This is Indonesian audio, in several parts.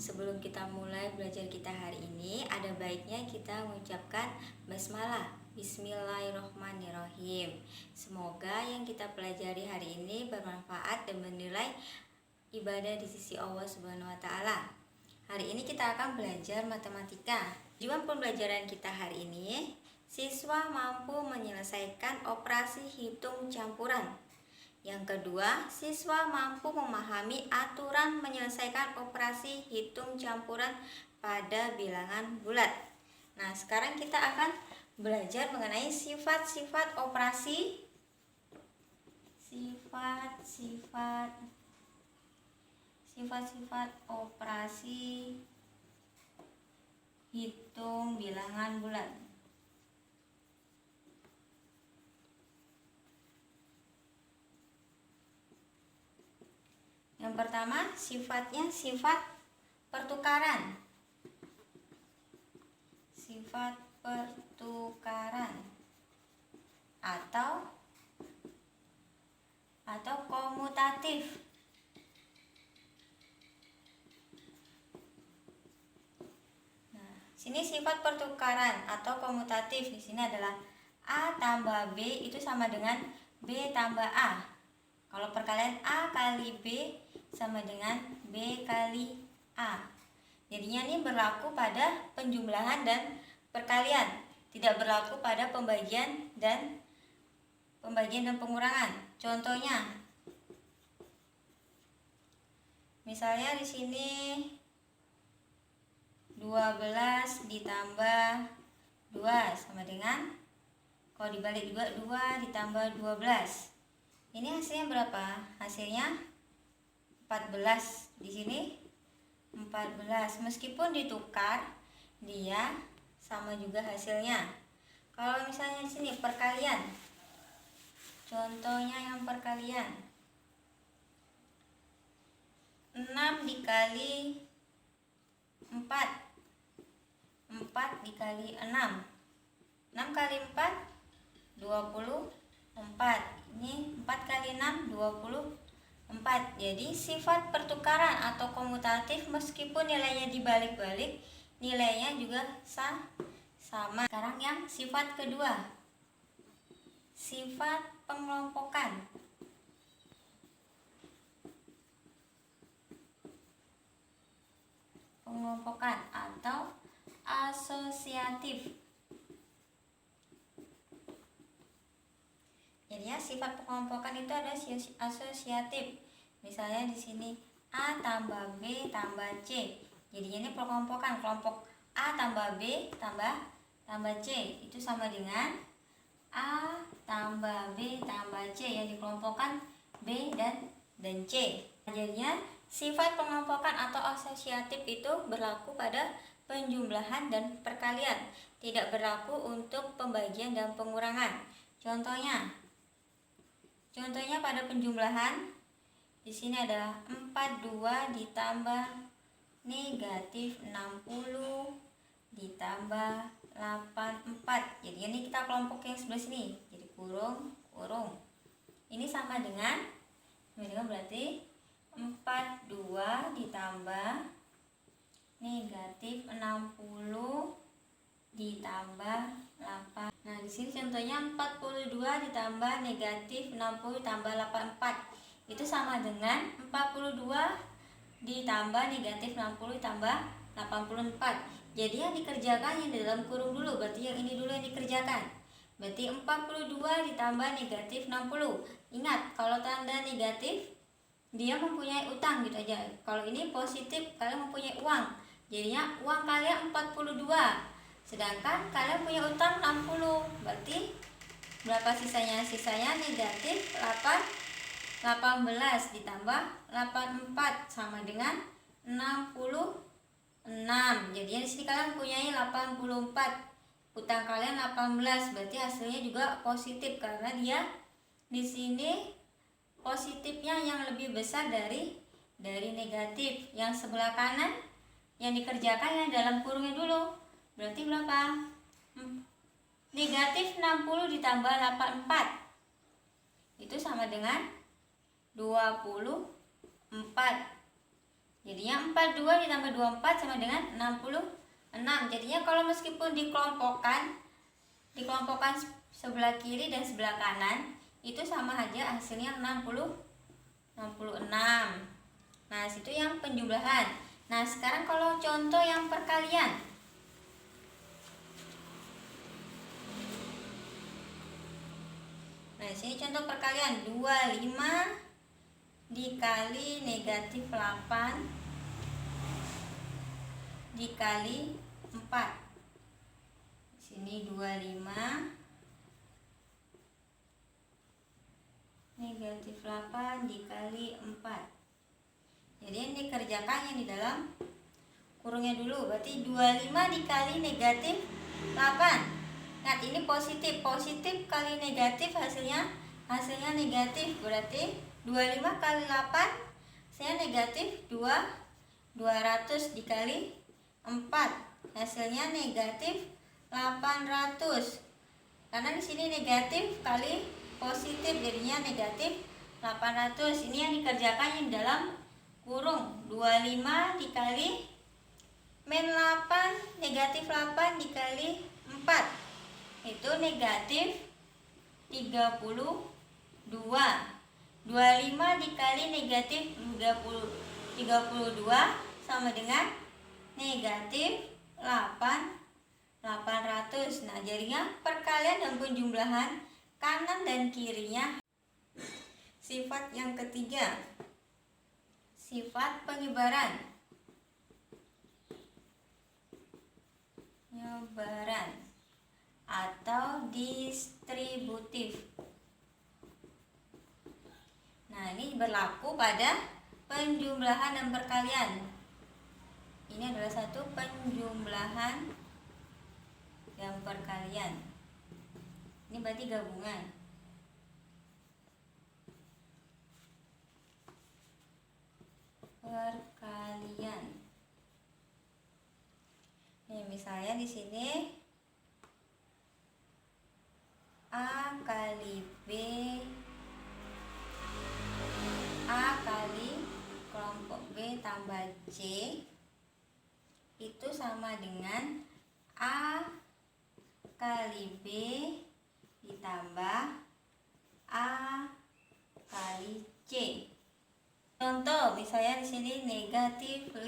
Sebelum kita mulai belajar kita hari ini, ada baiknya kita mengucapkan basmalah. Bismillahirrohmanirrohim. Semoga yang kita pelajari hari ini bermanfaat dan bernilai ibadah di sisi Allah Subhanahu wa Ta'ala. Hari ini kita akan belajar matematika. Tujuan pembelajaran kita hari ini, siswa mampu menyelesaikan operasi hitung campuran. Yang kedua, siswa mampu memahami aturan menyelesaikan operasi hitung campuran pada bilangan bulat. Nah, sekarang kita akan belajar mengenai sifat-sifat operasi, sifat-sifat operasi hitung bilangan bulat. Yang pertama, sifatnya sifat pertukaran. Sifat pertukaran atau komutatif. Nah, sini sifat pertukaran atau komutatif di sini adalah A tambah B itu sama dengan B tambah A. Kalau perkalian A kali B sama dengan B kali A. Jadinya ini berlaku pada penjumlahan dan perkalian, tidak berlaku pada pembagian dan pengurangan. Contohnya, misalnya di sini 12 ditambah 2 sama dengan, kalau dibalik juga 2 ditambah 12. Ini hasilnya berapa? Hasilnya 14. Di sini 14. Meskipun ditukar, dia sama juga hasilnya. Kalau misalnya di sini perkalian. Contohnya yang perkalian. 6 dikali 4. 4 dikali 6. 6 kali 4 24. Ini 4 kali 6 24. Jadi sifat pertukaran atau komutatif meskipun nilainya dibalik-balik, nilainya juga sama. Sekarang yang sifat kedua, sifat pengelompokan. Pengelompokan atau asosiatif. Jadi ya, sifat pengelompokan itu ada asosiatif. Misalnya di sini A tambah B tambah C. Jadinya ini pengelompokan, kelompok A tambah B tambah C itu sama dengan A tambah B tambah C yang dikelompokkan B dan C. Jadinya sifat pengelompokan atau asosiatif itu berlaku pada penjumlahan dan perkalian, tidak berlaku untuk pembagian dan pengurangan. Contohnya pada penjumlahan, di sini ada 42 ditambah negatif 60 ditambah 84. Jadi ini kita kelompok yang sebelah sini. Jadi kurung. Ini sama dengan berarti 42 ditambah negatif 60 ditambah 8. Nah, di sini contohnya 42 ditambah negatif 60 tambah 84. Itu sama dengan 42 ditambah negatif 60 tambah 84. Jadi yang dikerjakan yang di dalam kurung dulu, berarti yang ini dulu yang dikerjakan. Berarti 42 ditambah negatif 60. Ingat, kalau tanda negatif dia mempunyai utang gitu aja. Kalau ini positif, kalian mempunyai uang. Jadinya uang kalian 42. Sedangkan kalian punya utang 60. Berarti berapa sisanya? Sisanya negatif 18 ditambah 84 sama dengan 66. Jadi di sini kalian mempunyai 84. Utang kalian 18, berarti hasilnya juga positif karena dia di sini positifnya yang lebih besar dari negatif. Yang sebelah kanan yang dikerjakan yang dalam kurungnya dulu. Berarti berapa? Negatif 60 ditambah 84. Itu sama dengan 24. Jadinya 42 ditambah 24 sama dengan 66. Jadinya kalau meskipun dikelompokkan sebelah kiri dan sebelah kanan, itu sama aja hasilnya 66. Nah, situ yang penjumlahan. Nah, sekarang kalau contoh yang perkalian. Nah, sini contoh perkalian 25 dikali negatif 8 dikali 4. Sini 25 negatif 8 dikali 4. Jadi yang dikerjakan yang di dalam kurungnya dulu. Berarti 25 dikali negatif 8. Nah, ini positif kali negatif hasilnya negatif. Berarti 25 kali 8 hasilnya negatif 200 dikali 4 hasilnya negatif 800. Karena di sini negatif kali positif jadinya negatif 800. Ini yang dikerjakan yang dalam kurung. 25 dikali min 8 negatif 8 dikali 4 itu negatif 32. 25 dikali negatif 32 sama dengan negatif 800. Nah, jadinya perkalian dan penjumlahan kanan dan kirinya. Sifat yang ketiga, sifat penyebaran. Atau distributif. Nah, ini berlaku pada penjumlahan dan perkalian. Ini adalah satu penjumlahan dan perkalian. Ini berarti gabungan. Perkalian. Nih, misalnya di sini A kali kelompok B tambah C itu sama dengan A kali B ditambah A kali C. Contoh misalnya di sini negatif 5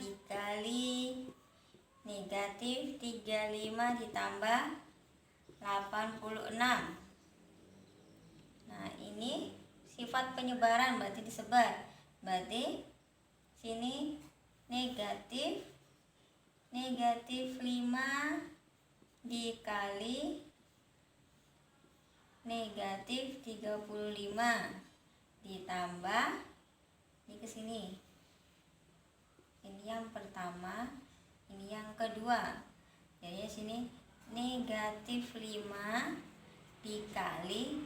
dikali negatif 35 ditambah 86. Nah, ini sifat penyebaran berarti disebar. Berarti sini negatif 5 dikali negatif 35 ditambah ini ke sini. Ini yang pertama, ini yang kedua. Jadi sini negatif 5 dikali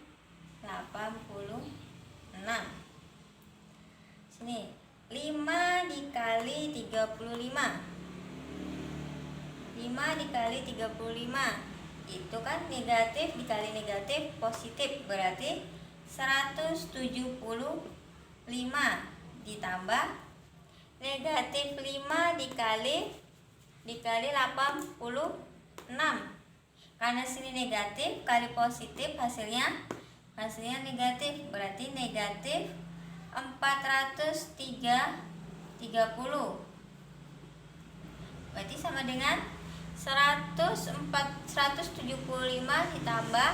86. Sini 5 dikali 35. 5 dikali 35 itu kan negatif dikali negatif positif, berarti 175 ditambah negatif 5 dikali 86. Karena sini negatif kali positif hasilnya negatif, berarti negatif 430. Berarti sama dengan 175 ditambah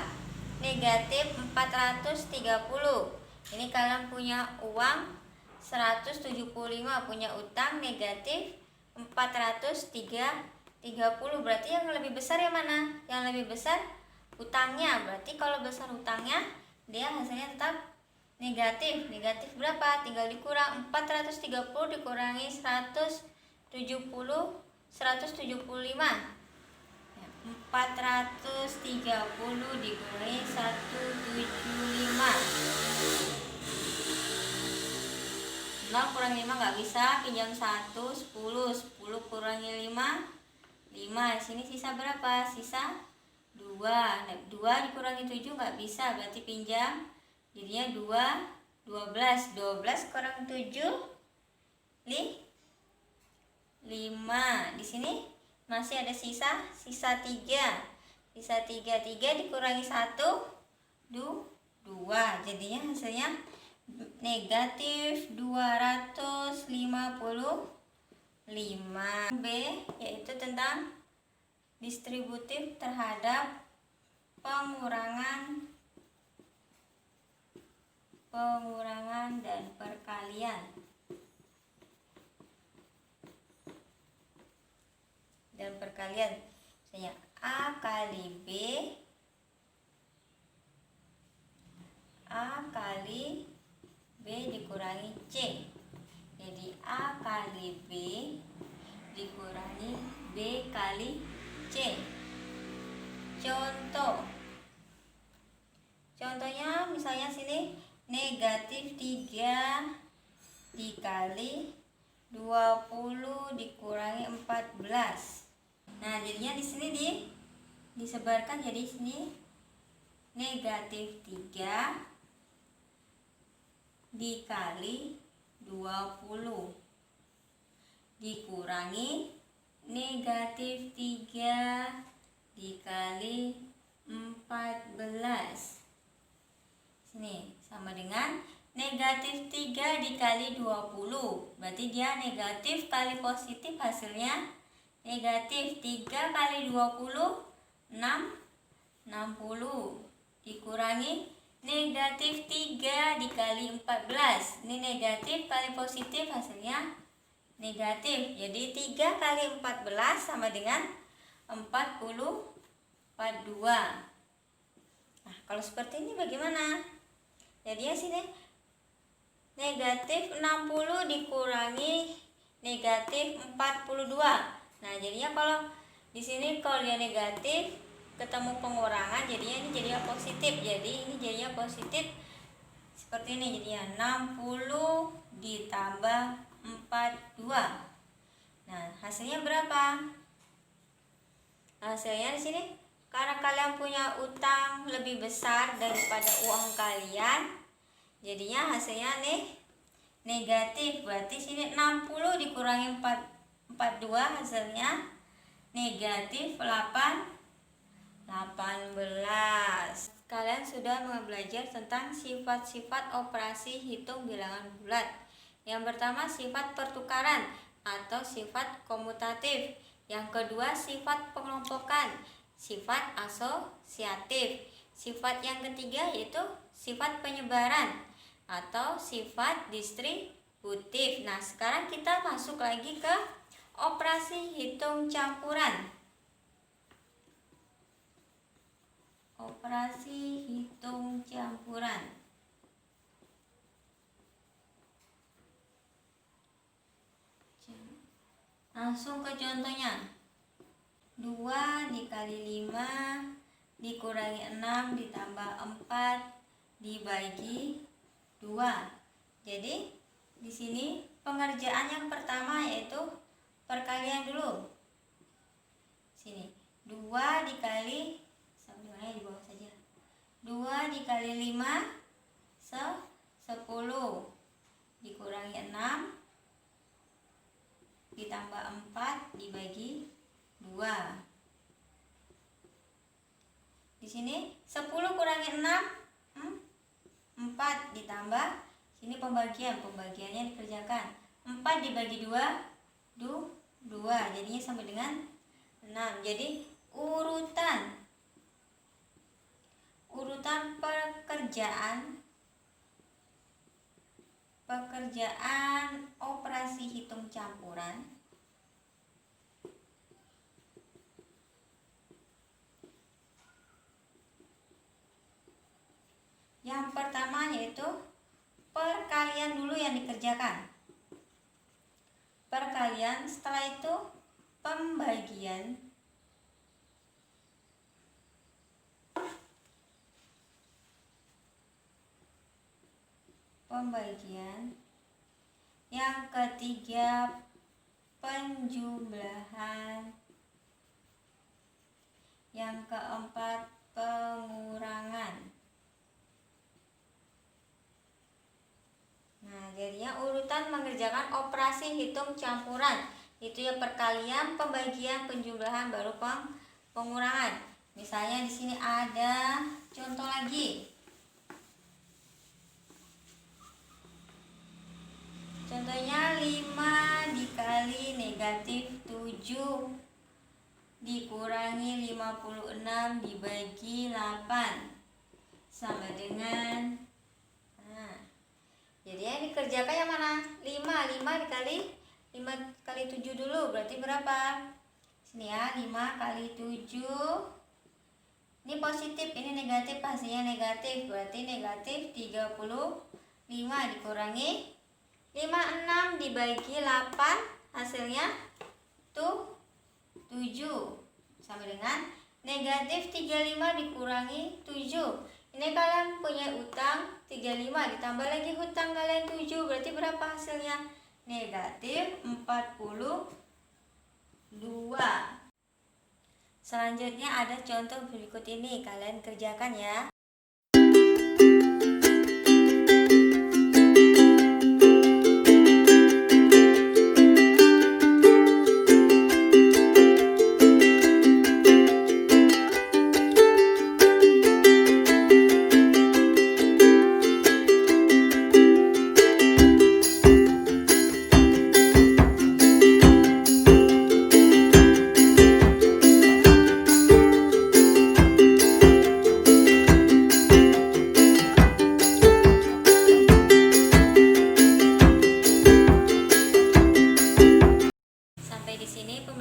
negatif 430. Ini kalian punya uang 175, punya utang negatif 430. Berarti yang lebih besar yang mana? Yang lebih besar utangnya. Berarti kalau besar utangnya, dia hasilnya tetap negatif. Negatif berapa? Tinggal dikurang 430 dikurangi 175. 430 dikurangi 175. 0 kurangi 5 nggak bisa, pinjam 1, 10 kurangi 5 5. Sini sisa berapa? Sisa 2. Nah, 2 dikurangi 7 nggak bisa, berarti pinjam jadinya 12 kurang 7 5. Di sini masih ada sisa 3. Sisa 3 dikurangi 1, 2. Jadinya hasilnya negatif 255. B yaitu tentang distributif terhadap pengurangan dan perkalian. Misalnya A kali B dikurangi C. Jadi A kali B dikurangi B kali C. Contohnya misalnya sini negatif 3 dikali 20 dikurangi 14. Nah, jadinya di sini disebarkan, jadi sini negatif 3 dikali 20 dikurangi negatif 3 dikali 14. Sini sama dengan negatif 3 dikali 20. Berarti dia negatif kali positif, hasilnya negatif 3 kali 20 60 dikurangi negatif 3 dikali 14. Ini negatif kali positif, hasilnya negatif. Jadi 3 kali 14 sama dengan 42. Nah, kalau seperti ini bagaimana? Jadi ya sini negatif 60 dikurangi negatif 42. Nah, jadinya kalau di sini kalau dia negatif ketemu pengurangan, jadinya ini jadinya positif. Jadi ini jadinya positif seperti ini, jadinya 60 ditambah 42. Nah, hasilnya berapa? Hasilnya di sini karena kalian punya utang lebih besar daripada uang kalian, jadinya hasilnya negatif. Berarti sini 60 dikurangi 42 hasilnya negatif 18. Kalian sudah belajar tentang sifat-sifat operasi hitung bilangan bulat. Yang pertama sifat pertukaran atau sifat komutatif. Yang kedua sifat pengelompokan, sifat asosiatif. Sifat yang ketiga yaitu sifat penyebaran atau sifat distributif. Nah, sekarang kita masuk lagi ke operasi hitung campuran. Operasi hitung campuran. Langsung ke contohnya. 2 dikali 5 dikurangi 6 ditambah 4 dibagi 2. Jadi di sini pengerjaan yang pertama yaitu perkalian dulu. Sini 2 dikali sama di bawah saja. 2 dikali 5 10 dikurangi 6 ditambah 4 dibagi 2. Di sini 10 kurangi 6 4 ditambah sini pembagiannya dikerjakan. 4 dibagi 2 jadinya sama dengan 6. Jadi urutan pekerjaan operasi hitung campuran yang pertama yaitu perkalian dulu yang dikerjakan. Perkalian, setelah itu pembagian, yang ketiga penjumlahan, yang keempat pengurangan. Nah, Nah, jadinya urutan mengerjakan operasi hitung campuran itu ya perkalian, pembagian, penjumlahan, baru pengurangan. Misalnya di sini ada contoh lagi. Contohnya 5 dikali negatif 7 dikurangi 56 dibagi 8 sama dengan jadi yang dikerjakan yang mana? 5 dikali 5 kali 7 dulu berarti berapa? Sini ya, 5 kali 7 ini positif, ini negatif, hasilnya negatif berarti negatif 35 dikurangi 56 dibagi 8 hasilnya tuh 7 sama dengan negatif 35 dikurangi 7. Ini kalian punya utang 35 ditambah lagi hutang kalian 7 berarti berapa hasilnya? Negatif 42. Selanjutnya ada contoh berikut ini, kalian kerjakan ya.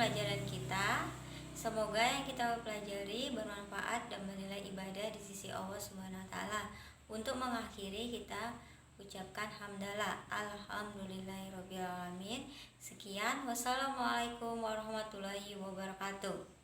Pembelajaran kita, semoga yang kita pelajari bermanfaat dan bernilai ibadah di sisi Allah Subhanahu wa taala. Untuk mengakhiri kita ucapkan hamdalah, alhamdulillahirabbil alamin. Sekian, wassalamualaikum warahmatullahi wabarakatuh.